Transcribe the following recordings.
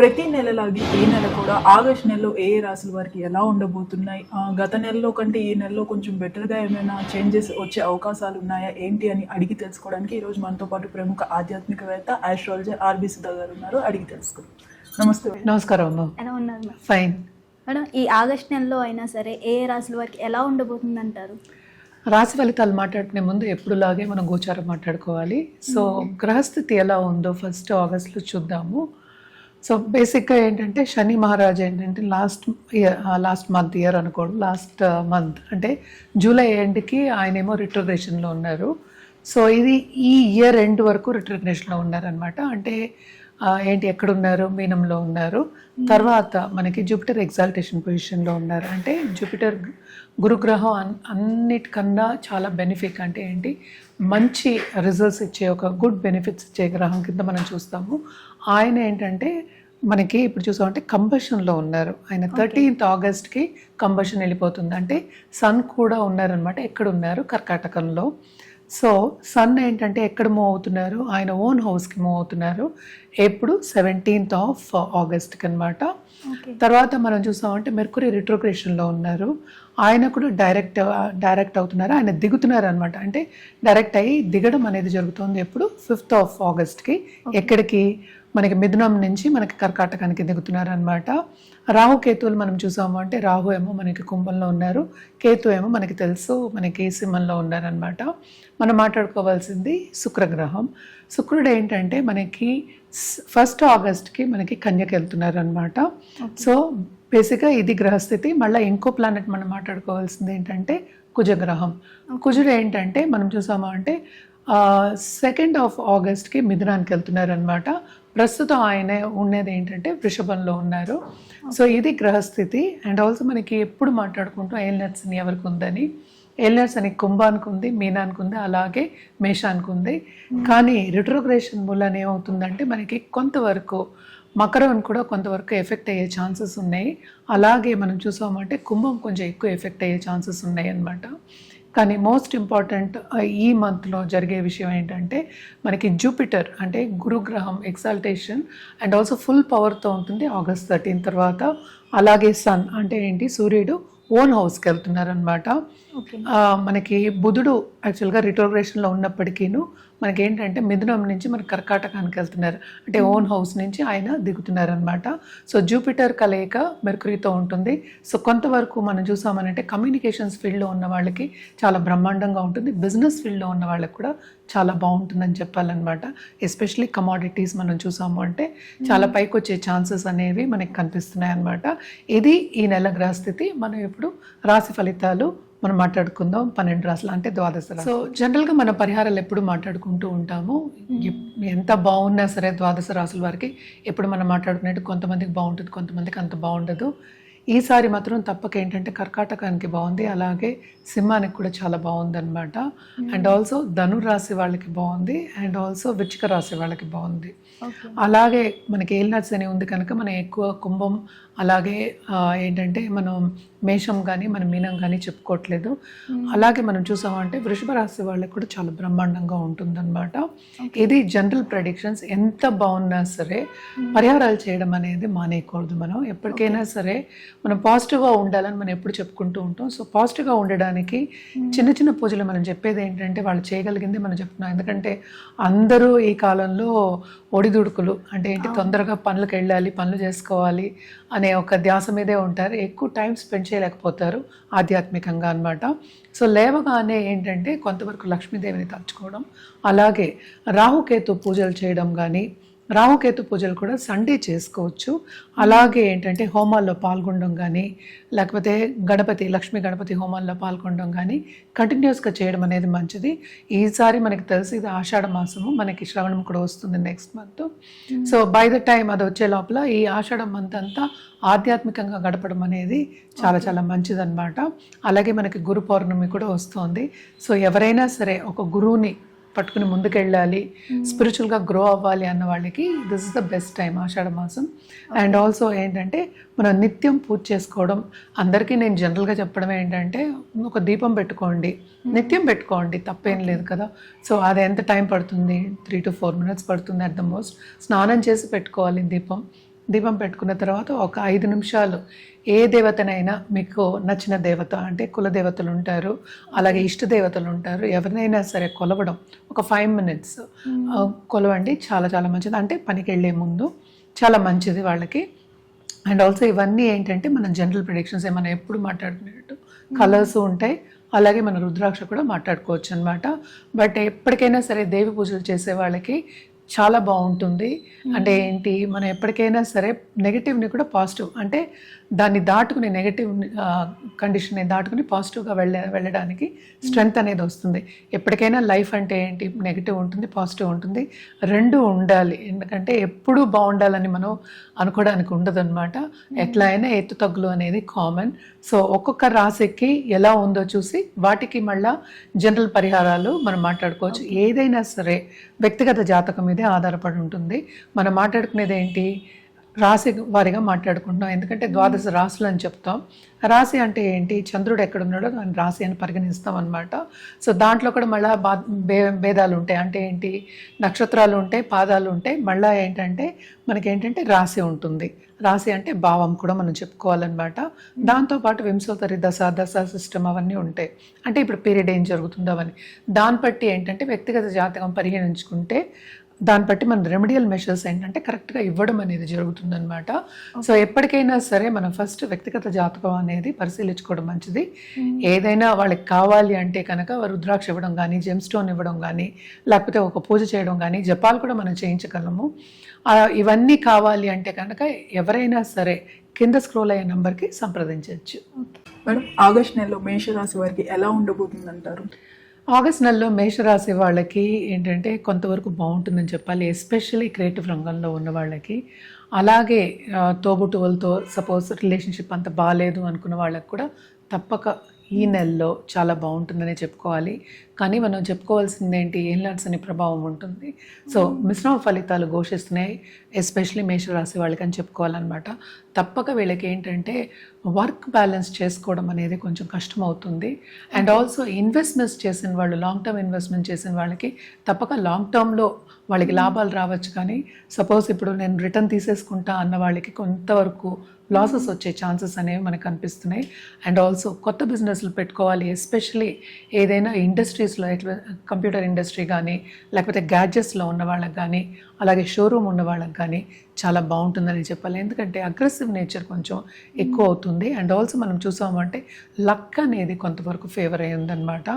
ప్రతి నెలలాగే ఈ నెల కూడా ఆగస్ట్ నెలలో ఏ ఏ రాశుల వారికి ఎలా ఉండబోతున్నాయి, గత నెలలో కంటే ఈ నెలలో కొంచెం బెటర్గా ఏమైనా చేంజెస్ వచ్చే అవకాశాలు ఉన్నాయా ఏంటి అని అడిగి తెలుసుకోవడానికి ఈరోజు మనతో పాటు ప్రముఖ ఆధ్యాత్మికవేత్త ఆస్ట్రాలజర్ ఆర్బి సుధా గారు ఉన్నారు. అడిగి తెలుసుకుందాం. నమస్తే. నమస్కారం అమ్మ. ఎలా ఉన్నారు మేడం? ఫైన్ మేడం, ఈ ఆగస్ట్ నెలలో అయినా సరే ఏ ఏ రాశుల వారికి ఎలా ఉండబోతుంది అంటారు? రాశి ఫలితాలు మాట్లాడుకునే ముందు ఎప్పుడులాగే మనం గోచారం మాట్లాడుకోవాలి. సో గ్రహస్థితి ఎలా ఉందో ఫస్ట్ ఆగస్ట్లో చూద్దాము. సో బేసిక్గా ఏంటంటే శని మహారాజు ఏంటంటే లాస్ట్ మంత్ అనుకోండి, లాస్ట్ మంత్ అంటే జూలై ఎండ్కి ఆయనేమో రిట్రోగ్రేషన్లో ఉన్నారు. సో ఇది ఈ ఇయర్ ఎండ్ వరకు రిట్రోగ్రేషన్లో ఉన్నారనమాట. అంటే ఏంటి ఎక్కడున్నారు, మీనంలో ఉన్నారు. తర్వాత మనకి జూపిటర్ ఎగ్జాల్టేషన్ పొజిషన్లో ఉన్నారు. అంటే జూపిటర్ గురుగ్రహం అన్నిటికన్నా చాలా బెనిఫిట్, అంటే ఏంటి మంచి రిజల్ట్స్ ఇచ్చే ఒక గుడ్ బెనిఫిట్స్ ఇచ్చే గ్రహం కింద మనం చూస్తాము. ఆయన ఏంటంటే మనకి ఇప్పుడు చూసామంటే కంబషన్లో ఉన్నారు. ఆయన 13th ఆగస్ట్కి కంబషన్ వెళ్ళిపోతుంది. అంటే సన్ కూడా ఉన్నారనమాట. ఎక్కడ ఉన్నారు? కర్కాటకంలో. సో సన్ ఏంటంటే ఎక్కడ మూవ్ అవుతున్నారు? ఆయన ఓన్ హౌస్కి మూవ్ అవుతున్నారు. ఎప్పుడు 17th ఆగస్ట్కి అనమాట. తర్వాత మనం చూసామంటే మెర్కురీ రిట్రోగ్రేషన్లో ఉన్నారు. ఆయన కూడా డైరెక్ట్ అవుతున్నారు. ఆయన దిగుతున్నారు అనమాట. అంటే డైరెక్ట్ అయ్యి దిగడం అనేది జరుగుతుంది ఎప్పుడు 5th ఆగస్ట్కి. ఎక్కడికి? మనకి మిథునం నుంచి మనకి కర్కాటకానికి దిగుతున్నారు అనమాట. రాహు కేతువులు మనం చూసాము అంటే రాహు ఏమో మనకి కుంభంలో ఉన్నారు, కేతు ఏమో మనకి తెలుసు మనకి సింహంలో ఉన్నారనమాట. మనం మాట్లాడుకోవాల్సింది శుక్రగ్రహం. శుక్రుడు ఏంటంటే మనకి 1st ఆగస్ట్కి మనకి కన్యకి వెళ్తున్నారు అనమాట. సో బేసిక్గా ఇది గ్రహస్థితి. మళ్ళీ ఇంకో ప్లానెట్ మనం మాట్లాడుకోవాల్సింది ఏంటంటే కుజగ్రహం. కుజుడు ఏంటంటే మనం చూసాము అంటే 2nd ఆగస్ట్కి మిథునానికి వెళ్తున్నారు అనమాట. ప్రస్తుతం ఆయన ఉన్నది ఏంటంటే వృషభంలో ఉన్నారు. సో ఇది గ్రహస్థితి. అండ్ ఆల్సో మనకి ఎప్పుడు మాట్లాడుకుంటాం ఏలినట్స్ అని ఎవరికి ఉందని. ఏలినట్స్ అని కుంభానికి ఉంది, మీనానికి ఉంది, అలాగే మేషానికి ఉంది. కానీ రిట్రోగ్రేషన్ మూలన ఏమవుతుందంటే మనకి కొంతవరకు మకరం కూడా కొంతవరకు ఎఫెక్ట్ అయ్యే ఛాన్సెస్ ఉన్నాయి. అలాగే మనం చూసామంటే కుంభం కొంచెం ఎక్కువ ఎఫెక్ట్ అయ్యే ఛాన్సెస్ ఉన్నాయి అన్నమాట. కానీ మోస్ట్ ఇంపార్టెంట్ ఈ మంత్లో జరిగే విషయం ఏంటంటే మనకి జూపిటర్ అంటే గురుగ్రహం ఎగ్జాల్టేషన్ అండ్ ఆల్సో ఫుల్ పవర్తో ఉంటుంది ఆగస్ట్ 13 తర్వాత. అలాగే సన్ అంటే ఏంటి సూర్యుడు ఓన్ హౌస్కి వెళ్తున్నారు అనమాట. మనకి బుధుడు యాక్చువల్గా రిట్రోగ్రేషన్లో ఉన్నప్పటికీను మనకి ఏంటంటే మిథునం నుంచి మనకి కర్కాటకానికి వెళ్తున్నారు. అంటే ఓన్ హౌస్ నుంచి ఆయన దిగుతున్నారు అనమాట. సో జూపిటర్ కలయిక మెర్కురీతో ఉంటుంది. సో కొంతవరకు మనం చూసామనంటే కమ్యూనికేషన్స్ ఫీల్డ్లో ఉన్న వాళ్ళకి చాలా బ్రహ్మాండంగా ఉంటుంది. బిజినెస్ ఫీల్డ్లో ఉన్న వాళ్ళకి కూడా చాలా బాగుంటుందని చెప్పాలన్నమాట. ఎస్పెషలీ కమాడిటీస్ మనం చూసాము అంటే చాలా పైకి వచ్చే ఛాన్సెస్ అనేవి మనకి కనిపిస్తున్నాయి అన్నమాట. ఇది ఈ నెల గ్రహస్థితి. మనం ఇప్పుడు రాశి ఫలితాలు మనం మాట్లాడుకుందాం. 12 రాశులు అంటే 12 రాశులు. సో జనరల్గా మన పరిహారాలు ఎప్పుడు మాట్లాడుకుంటూ ఉంటాము. ఎంత బాగున్నా సరే 12 రాశుల వారికి ఎప్పుడు మనం మాట్లాడుకునేట్టు కొంతమందికి బాగుంటుంది, కొంతమందికి అంత బాగుండదు. ఈసారి మాత్రం తప్పక ఏంటంటే కర్కాటకానికి బాగుంది, అలాగే సింహానికి కూడా చాలా బాగుంది అనమాట. అండ్ ఆల్సో ధనురాశి వాళ్ళకి బాగుంది, అండ్ ఆల్సో వృశ్చిక రాశి వాళ్ళకి బాగుంది. అలాగే మనకి ఏలినాట్స్ అని ఉంది కనుక మనం ఎక్కువ కుంభం అలాగే ఏంటంటే మనం మేషం కానీ మనం మీనం కానీ చెప్పుకోవట్లేదు. అలాగే మనం చూసామంటే వృషభ రాశి వాళ్ళకి కూడా చాలా బ్రహ్మాండంగా ఉంటుందన్నమాట. ఇది జనరల్ ప్రెడిక్షన్స్. ఎంత బాగున్నా సరే పరిహారాలు చేయడం అనేది మానేయకూడదు. మనం ఎప్పటికైనా సరే మనం పాజిటివ్గా ఉండాలని మనం ఎప్పుడు చెప్పుకుంటూ ఉంటాం. సో పాజిటివ్గా ఉండడానికి చిన్న చిన్న పూజలు మనం చెప్పేది ఏంటంటే వాళ్ళు చేయగలిగింది మనం చెప్తున్నాం. ఎందుకంటే అందరూ ఈ కాలంలో ఒడిదుడుకులు అంటే ఏంటి తొందరగా పనులకు వెళ్ళాలి, పనులు చేసుకోవాలి అనే ఒక ధ్యాస మీదే ఉంటారు. ఎక్కువ టైం స్పెండ్ చేయలేకపోతారు ఆధ్యాత్మికంగా అనమాట. సో లేవగానే ఏంటంటే కొంతవరకు లక్ష్మీదేవిని తలుచుకోవడం, అలాగే రాహుకేతు పూజలు చేయడం కానీ, రాహుకేతు పూజలు కూడా సండే చేసుకోవచ్చు. అలాగే ఏంటంటే హోమాల్లో పాల్గొనడం కానీ, లేకపోతే లక్ష్మీ గణపతి హోమాల్లో పాల్గొనడం కానీ కంటిన్యూస్గా చేయడం అనేది మంచిది. ఈసారి మనకి తెలిసి ఇది ఆషాఢ మాసము, మనకి శ్రవణం కూడా వస్తుంది next month. So by the time అది వచ్చే లోపల ఈ ఆషాఢ మంత్ అంతా ఆధ్యాత్మికంగా గడపడం అనేది చాలా చాలా మంచిదన్నమాట. అలాగే మనకి గురు పౌర్ణమి కూడా వస్తుంది. సో ఎవరైనా సరే ఒక గురువుని పట్టుకుని ముందుకెళ్ళాలి, స్పిరిచువల్గా గ్రో అవ్వాలి అన్న వాళ్ళకి this is the best time Ashadha మాసం. అండ్ ఆల్సో ఏంటంటే మనం నిత్యం పూజ చేసుకోవడం. అందరికీ నేను జనరల్గా చెప్పడం ఏంటంటే ఒక దీపం పెట్టుకోండి, నిత్యం పెట్టుకోండి, తప్పేం లేదు కదా. సో అది ఎంత టైం పడుతుంది? 3 to 4 minutes పడుతుంది అట్ ద మోస్ట్. స్నానం చేసి పెట్టుకోవాలి దీపం. దీపం పెట్టుకున్న తర్వాత ఒక 5 నిమిషాలు ఏ దేవతనైనా మీకు నచ్చిన దేవత అంటే కుల దేవతలు ఉంటారు, అలాగే ఇష్ట దేవతలు ఉంటారు, ఎవరినైనా సరే కొలవడం ఒక 5 minutes కొలవండి. చాలా చాలా మంచిది, అంటే పనికి వెళ్ళే ముందు చాలా మంచిది వాళ్ళకి. అండ్ ఆల్సో ఇవన్నీ ఏంటంటే మనం జనరల్ ప్రిడిక్షన్స్ మనం ఎప్పుడు మాట్లాడుకునేటట్టు కలర్స్ ఉంటాయి, అలాగే మన రుద్రాక్ష కూడా మాట్లాడుకోవచ్చు అనమాట. బట్ ఎప్పటికైనా సరే దేవి పూజలు చేసే వాళ్ళకి చాలా బాగుంటుంది. అంటే ఏంటి, మనం ఎప్పటికైనా సరే నెగిటివ్ని కూడా పాజిటివ్, అంటే దాన్ని దాటుకుని నెగిటివ్ కండిషన్ని దాటుకుని పాజిటివ్గా వెళ్ళడానికి స్ట్రెంగ్త్ అనేది వస్తుంది. ఎప్పటికైనా లైఫ్ అంటే ఏంటి, నెగిటివ్ ఉంటుంది, పాజిటివ్ ఉంటుంది, రెండు ఉండాలి. ఎందుకంటే ఎప్పుడూ బాగుండాలని మనం అనుకోవడానికి ఉండదు అనమాట. ఎట్లా అయినా ఎత్తు తగ్గులు అనేది కామన్. సో ఒక్కొక్క రాశికి ఎలా ఉందో చూసి వాటికి మళ్ళా జనరల్ పరిహారాలు మనం మాట్లాడుకోవచ్చు. ఏదైనా సరే వ్యక్తిగత జాతకం మీదే ఆధారపడి ఉంటుంది. మనం మాట్లాడుకునేది ఏంటి, రాశి వారిగా మాట్లాడుకుంటున్నాం, ఎందుకంటే ద్వాదశ రాశులు అని చెప్తాం. రాశి అంటే ఏంటి, చంద్రుడు ఎక్కడున్నాడో దాన్ని రాశి అని పరిగణిస్తాం అనమాట. సో దాంట్లో కూడా మళ్ళీ భేదాలు ఉంటాయి. అంటే ఏంటి, నక్షత్రాలు ఉంటాయి, పాదాలు ఉంటాయి, మళ్ళీ ఏంటంటే మనకేంటంటే రాశి ఉంటుంది. రాశి అంటే భావం కూడా మనం చెప్పుకోవాలన్నమాట. దాంతోపాటు వింశోత్తరి దశ సిస్టమ్ అవన్నీ ఉంటాయి. అంటే ఇప్పుడు పీరియడ్ ఏం జరుగుతుందో అవన్నీ దాన్ని బట్టి ఏంటంటే వ్యక్తిగత జాతకం పరిగణించుకుంటే దాన్ని బట్టి మన రెమెడియల్ మెషర్స్ ఏంటంటే కరెక్ట్గా ఇవ్వడం అనేది జరుగుతుందన్నమాట. సో ఎప్పటికైనా సరే మనం ఫస్ట్ వ్యక్తిగత జాతకం అనేది పరిశీలించుకోవడం మంచిది. ఏదైనా వాళ్ళకి కావాలి అంటే కనుక రుద్రాక్ష ఇవ్వడం కానీ, జెమ్ స్టోన్ ఇవ్వడం కానీ, లేకపోతే ఒక పూజ చేయడం కానీ, జపాలు కూడా మనం చేయించగలము. ఇవన్నీ కావాలి అంటే కనుక ఎవరైనా సరే కింద స్క్రోల్ అయ్యే నెంబర్కి సంప్రదించవచ్చు. మేడం, ఆగస్ట్ నెలలో మేషరాశి వారికి ఎలా ఉండబోతుంది అంటారు? ఆగస్ట్ నెలలో మేషరాశి వాళ్ళకి ఏంటంటే కొంతవరకు బాగుంటుందని చెప్పాలి, ఎస్పెషల్లీ క్రియేటివ్ రంగంలో ఉన్న వాళ్ళకి. అలాగే తోబుట్టువులతో సపోజ్ రిలేషన్షిప్ అంత బాగాలేదు అనుకున్న వాళ్ళకి కూడా తప్పక ఈ నెలలో చాలా బాగుంటుందనే చెప్పుకోవాలి. కానీ మనం చెప్పుకోవాల్సింది ఏంటి, ఏలినాడ్స్ అనే ప్రభావం ఉంటుంది. సో మిశ్రమ ఫలితాలు ఘోషిస్తున్నాయి, ఎస్పెషలీ మేషరాశి వాళ్ళకి అని చెప్పుకోవాలన్నమాట. తప్పక వీళ్ళకి ఏంటంటే వర్క్ బ్యాలెన్స్ చేసుకోవడం అనేది కొంచెం కష్టం అవుతుంది. అండ్ ఆల్సో ఇన్వెస్ట్మెంట్స్ చేసిన వాళ్ళు, లాంగ్ టర్మ్ ఇన్వెస్ట్మెంట్ చేసిన వాళ్ళకి తప్పక లాంగ్ టర్మ్లో వాళ్ళకి లాభాలు రావచ్చు. కానీ సపోజ్ ఇప్పుడు నేను రిటర్న్ తీసేసుకుంటా అన్న వాళ్ళకి కొంతవరకు లాసెస్ వచ్చే ఛాన్సెస్ అనేవి మనకు కనిపిస్తున్నాయి. అండ్ ఆల్సో కొత్త బిజినెస్లు పెట్టుకోవాలి, ఎస్పెషలీ ఏదైనా ఇండస్ట్రీస్లో, కంప్యూటర్ ఇండస్ట్రీ కానీ, లేకపోతే గ్యాడ్జెట్స్లో ఉన్న వాళ్ళకి కానీ, అలాగే షోరూమ్ ఉన్న వాళ్ళకి కానీ చాలా బాగుంటుందని చెప్పాలి. ఎందుకంటే అగ్రెసివ్ నేచర్ కొంచెం ఎక్కువ అవుతుంది. అండ్ ఆల్సో మనం చూసామంటే లక్ అనేది కొంతవరకు ఫేవర్ అయ్యిందనమాట.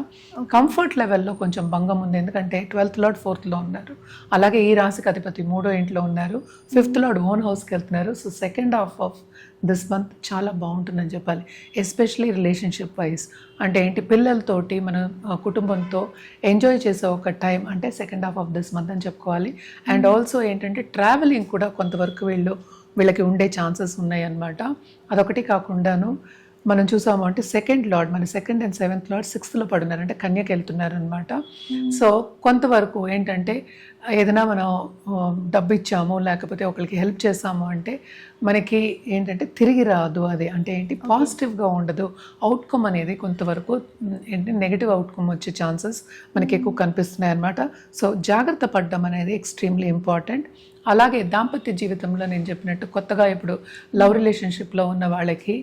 కంఫర్ట్ లెవెల్లో కొంచెం భంగం ఉంది, ఎందుకంటే 12th లార్డ్ 4th లో ఉన్నారు, అలాగే ఈ రాశికి అధిపతి 3వ ఇంట్లో ఉన్నారు, 5th లార్డ్ ఓన్ హౌస్కి వెళ్తున్నారు. So second half of this month చాలా బాగుంటుందని చెప్పాలి, ఎస్పెషలీ రిలేషన్షిప్ వైజ్. అంటే ఏంటి, పిల్లలతోటి మన కుటుంబంతో ఎంజాయ్ చేసే ఒక టైం అంటే second half of this month అని చెప్పుకోవాలి. అండ్ ఆల్సో ఏంటంటే ట్రావెలింగ్ కూడా కొంతవరకు వీళ్ళకి ఉండే ఛాన్సెస్ ఉన్నాయి అన్నమాట. అదొకటి కాకుండాను మనం చూసాము అంటే సెకండ్ లార్డ్, మన 2nd and 7th lord 6th లో పడున్నారు, అంటే కన్యకి వెళ్తున్నారు అనమాట. సో కొంతవరకు ఏంటంటే ఏదైనా మనం డబ్బు ఇచ్చాము, లేకపోతే ఒకరికి హెల్ప్ చేసాము అంటే మనకి ఏంటంటే తిరిగి రాదు. అది అంటే ఏంటి, పాజిటివ్గా ఉండదు. అవుట్కమ్ అనేది కొంతవరకు ఏంటి నెగిటివ్ అవుట్కమ్ వచ్చే ఛాన్సెస్ మనకి ఎక్కువ కనిపిస్తున్నాయి అన్నమాట. సో జాగ్రత్త పడడం అనేది ఎక్స్ట్రీమ్లీ ఇంపార్టెంట్. అలాగే దాంపత్య జీవితంలో నేను చెప్పినట్టు కొత్తగా ఇప్పుడు లవ్ రిలేషన్షిప్లో ఉన్న వాళ్ళకి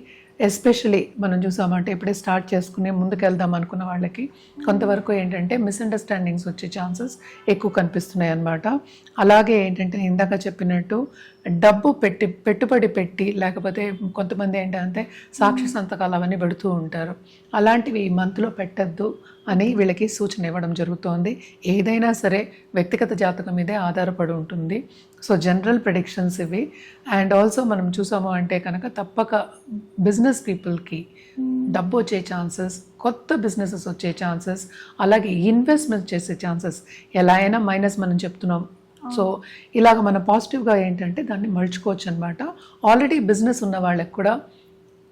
ఎస్పెషలీ మనం చూసామంటే ఇప్పుడే స్టార్ట్ చేసుకుని ముందుకెళ్దాం అనుకున్న వాళ్ళకి కొంతవరకు ఏంటంటే మిస్అండర్స్టాండింగ్స్ వచ్చే ఛాన్సెస్ ఎక్కువ కనిపిస్తున్నాయి అన్నమాట. అలాగే ఏంటంటే ఇందాక చెప్పినట్టు పెట్టుబడి పెట్టి, లేకపోతే కొంతమంది ఏంటంటే సాక్షి సంతకాలు అవన్నీ పెడుతూ ఉంటారు, అలాంటివి ఈ మంత్లో పెట్టద్దు అని వీళ్ళకి సూచన ఇవ్వడం జరుగుతోంది. ఏదైనా సరే వ్యక్తిగత జాతకం మీదే ఆధారపడి ఉంటుంది. సో జనరల్ ప్రెడిక్షన్స్ ఇవి. అండ్ ఆల్సో మనం చూసాము అంటే కనుక తప్పక బిజినెస్ పీపుల్కి డబ్బు వచ్చే ఛాన్సెస్, కొత్త బిజినెసెస్ వచ్చే ఛాన్సెస్, అలాగే ఇన్వెస్ట్మెంట్ చేసే ఛాన్సెస్ ఎలా అయినా మైనస్ మనం చెప్తున్నాం. సో ఇలాగ మనం పాజిటివ్గా ఏంటంటే దాన్ని మలుచుకోవచ్చు అనమాట. ఆల్రెడీ బిజినెస్ ఉన్న వాళ్ళకి కూడా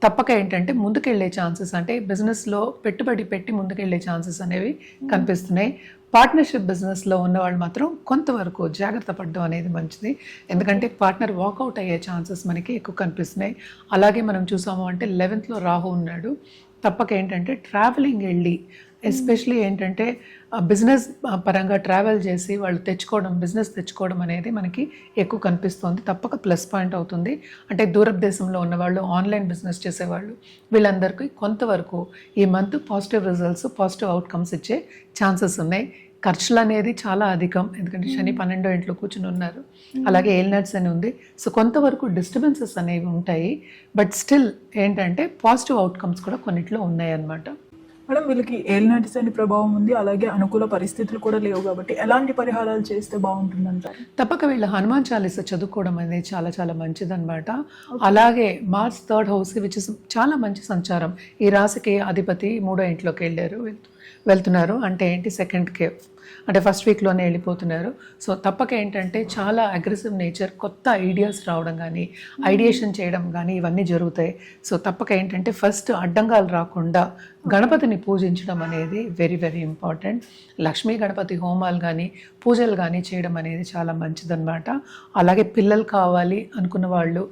తప్పక ఏంటంటే ముందుకెళ్ళే ఛాన్సెస్, అంటే బిజినెస్లో పెట్టుబడి పెట్టి ముందుకెళ్ళే ఛాన్సెస్ అనేవి కనిపిస్తున్నాయి. పార్ట్నర్షిప్ బిజినెస్లో ఉన్నవాళ్ళు మాత్రం కొంతవరకు జాగ్రత్త పడడం అనేది మంచిది, ఎందుకంటే పార్ట్నర్ వాకౌట్ అయ్యే ఛాన్సెస్ మనకి ఎక్కువ కనిపిస్తున్నాయి. అలాగే మనం చూసాము అంటే 11th లో రాహు ఉన్నాడు, తప్పక ఏంటంటే ట్రావెలింగ్ వెళ్ళి ఎస్పెషలీ ఏంటంటే బిజినెస్ పరంగా ట్రావెల్ చేసి వాళ్ళు బిజినెస్ తెచ్చుకోవడం అనేది మనకి ఎక్కువ కనిపిస్తుంది. తప్పక ప్లస్ పాయింట్ అవుతుంది. అంటే దూరపు దేశంలో ఉన్నవాళ్ళు, ఆన్లైన్ బిజినెస్ చేసేవాళ్ళు, వీళ్ళందరికీ కొంతవరకు ఈ month positive results, positive outcomes ఇచ్చే ఛాన్సెస్ ఉన్నాయి. ఖర్చులు అనేది చాలా అధికం, ఎందుకంటే శని 12వ ఇంట్లో కూర్చుని ఉన్నారు, అలాగే ఏల్నట్స్ అని ఉంది. సో కొంతవరకు డిస్టర్బెన్సెస్ అనేవి ఉంటాయి, బట్ స్టిల్ ఏంటంటే పాజిటివ్ అవుట్కమ్స్ కూడా కొన్నిట్లో ఉన్నాయి అన్నమాట. మేడం, వీళ్ళకి ఏలినాటి శని ప్రభావం ఉంది, అలాగే అనుకూల పరిస్థితులు కూడా లేవు కాబట్టి ఎలాంటి పరిహారాలు చేస్తే బాగుంటుందంటారు? తప్పక వీళ్ళు హనుమాన్ చాలీసా చదువుకోవడం అనేది చాలా చాలా మంచిదన్నమాట. అలాగే March 3rd house which is చాలా మంచి సంచారం. ఈ రాశికి అధిపతి 3వ ఇంట్లోకి వెళ్తున్నారు. అంటే ఏంటి, 2nd కేవ్, అంటే ఫస్ట్ వీక్లోనే వెళ్ళిపోతున్నారు. సో తప్పక ఏంటంటే చాలా అగ్రెసివ్ నేచర్, కొత్త ఐడియాస్ రావడం కానీ, ఐడియేషన్ చేయడం కానీ ఇవన్నీ జరుగుతాయి. సో తప్పక ఏంటంటే ఫస్ట్ అడ్డంగాలు రాకుండా గణపతిని పూజించడం అనేది very very important. Lakshmi Ganapati హోమాలు కానీ, పూజలు కానీ చేయడం అనేది చాలా మంచిదన్నమాట. అలాగే పిల్లలు కావాలి అనుకున్న వాళ్ళు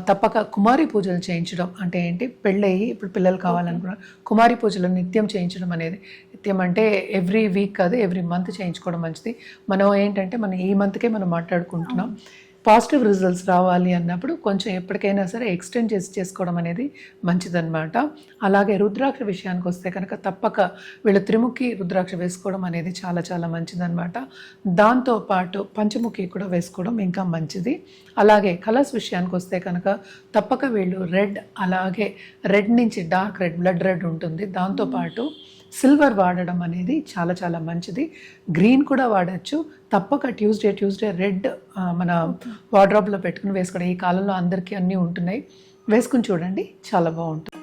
తప్పక కుమారి పూజలు చేయించడం. అంటే ఏంటి, పెళ్ళయి ఇప్పుడు పిల్లలు కావాలనుకున్నారు, కుమారి పూజలు నిత్యం చేయించడం అనేది, నిత్యం అంటే ఎవ్రీ వీక్ కాదు, ఎవ్రీ మంత్ చేయించుకోవడం మంచిది. మనం ఏంటంటే ఈ మంత్కే మనం మాట్లాడుకుంటున్నాం. పాజిటివ్ రిజల్ట్స్ రావాలి అన్నప్పుడు కొంచెం ఎప్పటికైనా సరే ఎక్స్టెండ్ చేసుకోవడం అనేది మంచిదన్నమాట. అలాగే రుద్రాక్ష విషయానికి వస్తే కనుక తప్పక వీళ్ళు త్రిముఖి రుద్రాక్ష వేసుకోవడం అనేది చాలా చాలా మంచిదన్నమాట. దాంతోపాటు పంచముఖి కూడా వేసుకోవడం ఇంకా మంచిది. అలాగే కలర్స్ విషయానికి వస్తే కనుక తప్పక వీళ్ళు రెడ్, అలాగే రెడ్ నుంచి డార్క్ రెడ్, బ్లడ్ రెడ్ ఉంటుంది, దాంతోపాటు సిల్వర్ వాడడం అనేది చాలా చాలా మంచిది. గ్రీన్ కూడా వాడచ్చు. తప్పక ట్యూస్డే రెడ్ మన వార్డ్రోబ్లో పెట్టుకుని వేసుకోవడం. ఈ కాలంలో అందరికీ అన్నీ ఉంటున్నాయి, వేసుకుని చూడండి, చాలా బాగుంటుంది.